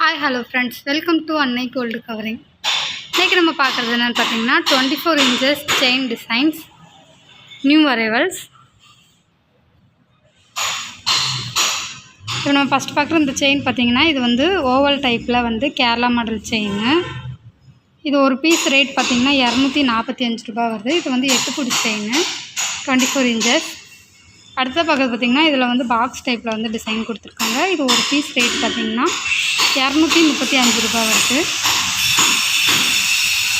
Hi hello friends, welcome to அன்னை gold covering. இன்றைக்கி நம்ம பார்க்குறது என்னென்னு பார்த்தீங்கன்னா 24 inches chain designs, new arrivals. இப்போ நம்ம ஃபஸ்ட் பார்க்குற இந்த செயின் பார்த்திங்கன்னா இது வந்து ஓவல் டைப்பில் கேரளா மாடல் செயின். இது ஒரு பீஸ் ரேட் பார்த்திங்கன்னா 245 ரூபா வருது. இது 8 புடி செயின், 24 inches. அடுத்த பார்க்குறது பார்த்திங்கன்னா இதில் பாக்ஸ் டைப்பில் டிசைன் கொடுத்துருக்காங்க. இது ஒரு பீஸ் ரேட் பார்த்திங்கன்னா 235 ரூபா வருது.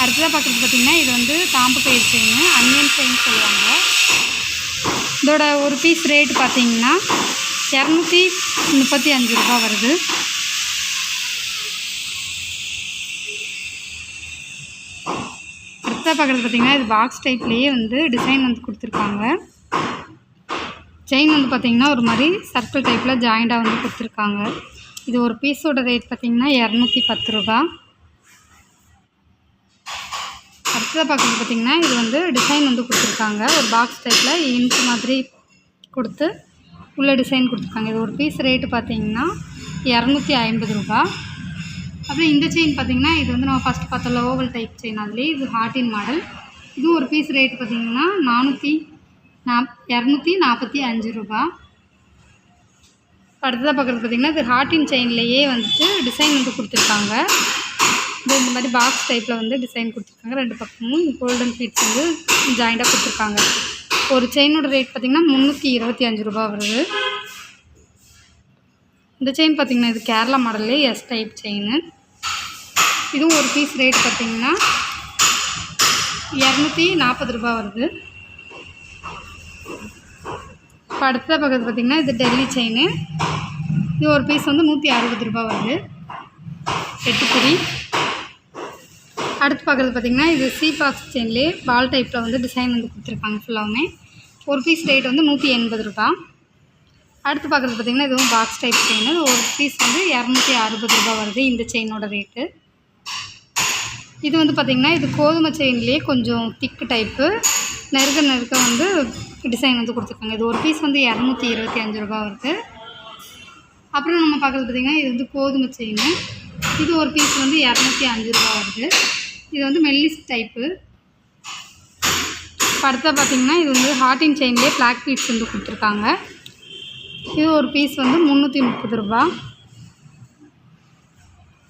அடுத்ததாக பார்க்குறது பார்த்திங்கன்னா இது தாம்பு கயிறு செயின், அன்னியன் செயின் சொல்லுவாங்க. இதோட ஒரு பீஸ் ரேட் பார்த்திங்கன்னா 235 ரூபா வருது. அடுத்ததாக பார்க்குறது பார்த்திங்கன்னா இது பாக்ஸ் டைப்லேயே டிசைன் கொடுத்துருக்காங்க. செயின் பார்த்திங்கன்னா ஒரு மாதிரி சர்க்கிள் டைப்பில் ஜாயிண்டாக கொடுத்துருக்காங்க. இது ஒரு பீஸோட ரேட் பார்த்திங்கன்னா 210 ரூபா. அடுத்ததாக பார்க்குறது பார்த்திங்கன்னா இது டிசைன் கொடுத்துருக்காங்க. ஒரு பாக்ஸ் டைப்பில் இன்ட்டு மாதிரி கொடுத்து உள்ள டிசைன் கொடுத்துருக்காங்க. இது ஒரு பீஸ் ரேட்டு பார்த்திங்கன்னா 250 ரூபா. அப்புறம் இந்த செயின் பார்த்திங்கன்னா இது நம்ம ஃபஸ்ட்டு பார்த்தோம்ல ஓவல் டைப் செயின், அதுலேயே இது ஹார்டின் மாடல். இதுவும் ஒரு பீஸ் ரேட்டு பார்த்திங்கன்னா 245 ரூபா. அடுத்ததாக பார்க்குறது பார்த்திங்கன்னா இது ஹார்டின் செயின்லேயே டிசைன் கொடுத்துருக்காங்க. இந்த மாதிரி பாக்ஸ் டைப்பில் டிசைன் கொடுத்துருக்காங்க. ரெண்டு பக்கமும் கோல்டன் பீட்ஸ் ஜாயிண்டாக கொடுத்துருக்காங்க. ஒரு செயினோட ரேட் பார்த்திங்கன்னா 325 ரூபா வருது. இந்த செயின் பார்த்திங்கன்னா இது கேரளா மாடல்லே எஸ் டைப் செயின். இதுவும் ஒரு பீஸ் ரேட் பார்த்திங்கன்னா 240 ரூபா வருது. இப்போ அடுத்ததாக பார்க்குறது பார்த்திங்கன்னா இது டெல்லி செயின். இது ஒரு பீஸ் 160 ரூபா வருது, 8 புடி. அடுத்து பார்க்குறது பார்த்திங்கன்னா இது சி பாக்ஸ் செயின்லேயே பால் டைப்பில் டிசைன் கொடுத்துருக்காங்க. ஃபுல்லாகவுமே ஒரு பீஸ் ரேட் 180 ரூபா. அடுத்து பார்க்குறது பார்த்திங்கன்னா இதுவும் பாக்ஸ் டைப் செயின். ஒரு பீஸ் 260 ரூபா வருது இந்த செயினோட ரேட்டு. இது பார்த்திங்கன்னா இது கோதுமை செயின்லேயே கொஞ்சம் திக்கு டைப்பு, நெருக்க டிசைன் கொடுத்துருக்காங்க. இது ஒரு பீஸ் 225 ரூபா வருது. அப்புறம் நம்ம பார்க்குறது பார்த்திங்கன்னா இது கோதுமை செயின். இது ஒரு பீஸ் 205 ரூபா வருது. இது மெல்லிஸ் டைப்பு. அடுத்தா பார்த்திங்கன்னா இது ஹார்டின் செயின்லேயே பிளாக் பீட்ஸ் கொடுத்துருக்காங்க. இது ஒரு பீஸ் 330 ரூபா.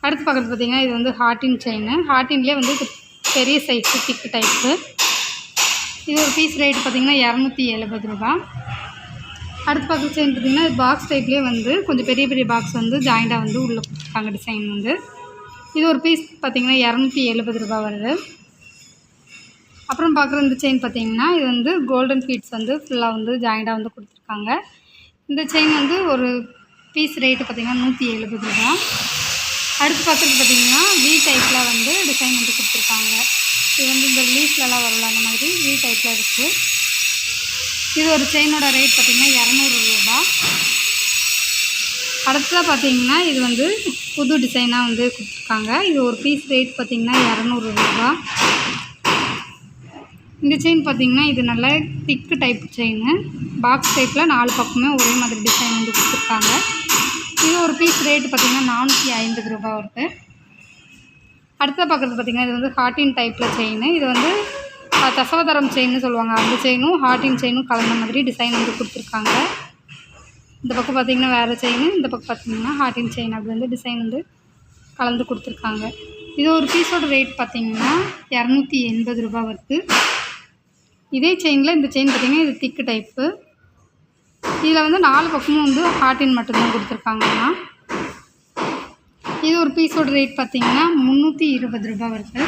அடுத்து பார்க்குறது பார்த்திங்கன்னா இது ஹார்டின் செயின். ஹார்டின்லேயே பெரிய சைஸு திக்கு டைப்பு. இது ஒரு பீஸ் ரேட் பார்த்திங்கன்னா 270 ரூபா. அடுத்து பார்க்குற செயின் பார்த்திங்கன்னா இது பாக்ஸ் டைப்லேயே கொஞ்சம் பெரிய பெரிய பாக்ஸ் ஜாயிண்டாக உள்ளே கொடுத்துருக்காங்க டிசைன். இது ஒரு பீஸ் பார்த்திங்கன்னா 270 ரூபா வருது. அப்புறம் பார்க்குற இந்த செயின் பார்த்திங்கன்னா இது கோல்டன் பீட்ஸ் ஃபுல்லாக ஜாயிண்டாக கொடுத்துருக்காங்க. இந்த செயின் ஒரு பீஸ் ரேட்டு பார்த்திங்கன்னா 170 ரூபா. அடுத்து பார்க்குறது பார்த்திங்கன்னா வி டைப்பில் டிசைன் கொடுத்துருக்காங்க. இது இந்த லீஃப்லலாம் வரல, அந்த மாதிரி வி டைப்பில் இருக்குது. இது ஒரு செயினோட ரேட் பார்த்திங்கன்னா 200 ரூபா. அடுத்ததாக பார்த்திங்கன்னா இது புது டிசைனாக கொடுத்துருக்காங்க. இது ஒரு பீஸ் ரேட் பார்த்திங்கன்னா 200 ரூபா. இந்த செயின் பார்த்திங்கன்னா இது நல்ல திக்கு டைப் செயின். பாக்ஸ் டைப்பில் 4 பக்கமே ஒரே மாதிரி டிசைன் கொடுத்துருக்காங்க. இது ஒரு பீஸ் ரேட்டு பார்த்திங்கன்னா 450 ரூபா வருது. அடுத்த பார்க்குறது பார்த்திங்கன்னா இது ஹார்டின் டைப்பில் செயின். இது தசவதாரம் செயின்னு சொல்லுவாங்க. அந்த செயினும் ஹார்டின் செயினும் கலந்த மாதிரி டிசைன் கொடுத்துருக்காங்க. இந்த பக்கம் பார்த்திங்கன்னா வேறு செயின், இந்த பக்கம் பார்த்திங்கன்னா ஹார்டின் செயின் அப்படி டிசைன் கலந்து கொடுத்துருக்காங்க. இது ஒரு பீஸோட ரேட் பார்த்திங்கன்னா 280 ரூபா வருது. இதே செயினில் இந்த செயின் பார்த்திங்கன்னா இது திக்கு டைப்பு. இதில் 4 பக்கமும் ஹார்டின் மட்டும்தான் கொடுத்துருக்காங்கன்னா. இது ஒரு பீஸோட ரேட் பார்த்திங்கன்னா 320 ரூபா வருது.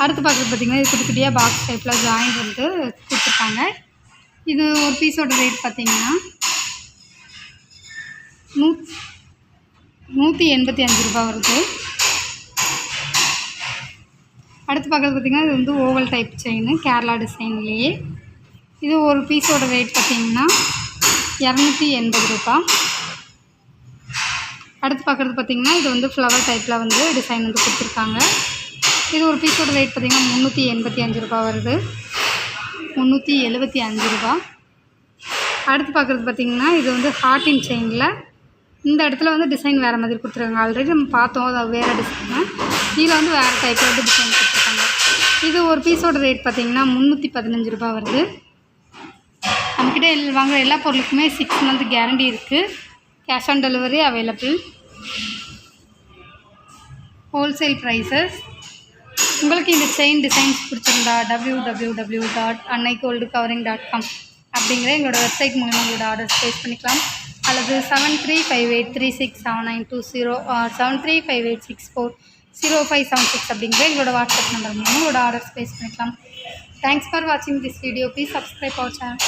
அடுத்து பார்க்குறது பார்த்திங்கன்னா இது குட்டி குட்டியாக பாக்ஸ் டைப்பில் ஜாயிண்ட் கொடுத்துருக்காங்க. இது ஒரு பீஸோட ரேட் பார்த்திங்கன்னா 185 ரூபா வருது. அடுத்து பார்க்குறது பார்த்திங்கன்னா இது ஓவல் டைப் செயின், கேரளா டிசைன்லேயே. இது ஒரு பீஸோட ரேட் பார்த்திங்கன்னா 280 ரூபா. அடுத்து பார்க்குறது பார்த்திங்கன்னா இது ஃப்ளவர் டைப்பில் டிசைன் கொடுத்துருக்காங்க. இது ஒரு பீஸோட ரேட் பார்த்திங்கன்னா 385 ரூபா வருது, 375 ரூபா. அடுத்து பார்க்குறது பார்த்திங்கன்னா இது ஹார்டின் செயினில் இந்த இடத்துல வந்து டிசைன் வேறு மாதிரி கொடுத்துருக்காங்க. ஆல்ரெடி நம்ம பார்த்தோம், அது வேறு டிசைனு. இதில் வந்து வேறு டைப்பில் வந்து டிசைன் கொடுத்துருக்காங்க. இது ஒரு பீஸோட ரேட் பார்த்திங்கன்னா 315 ரூபா வருது. நம்மக்கிட்ட வாங்குகிற எல்லா பொருளுக்குமே 6 மந்த் கேரண்டி இருக்குது. Cash on delivery available. Wholesale prices. உங்களுக்கு இந்த செயின் டிசைன்ஸ் பிடிச்சிருந்தா www.annaigoldcovering.com அப்படிங்கிற எங்களோட வெப்சைட் மூலமாக உங்களோட ஆர்டர்ஸ் ப்ளேஸ் பண்ணிக்கலாம். அல்லது 7358367920 7358640576 அப்படிங்கிற எங்களோட வாட்ஸ்அப் நம்பர் மூலமாக உங்களோட ஆர்டர்ஸ் ப்ளேஸ் பண்ணிக்கலாம். தேங்க்ஸ் ஃபார் வாட்சிங் this video. Please subscribe our channel.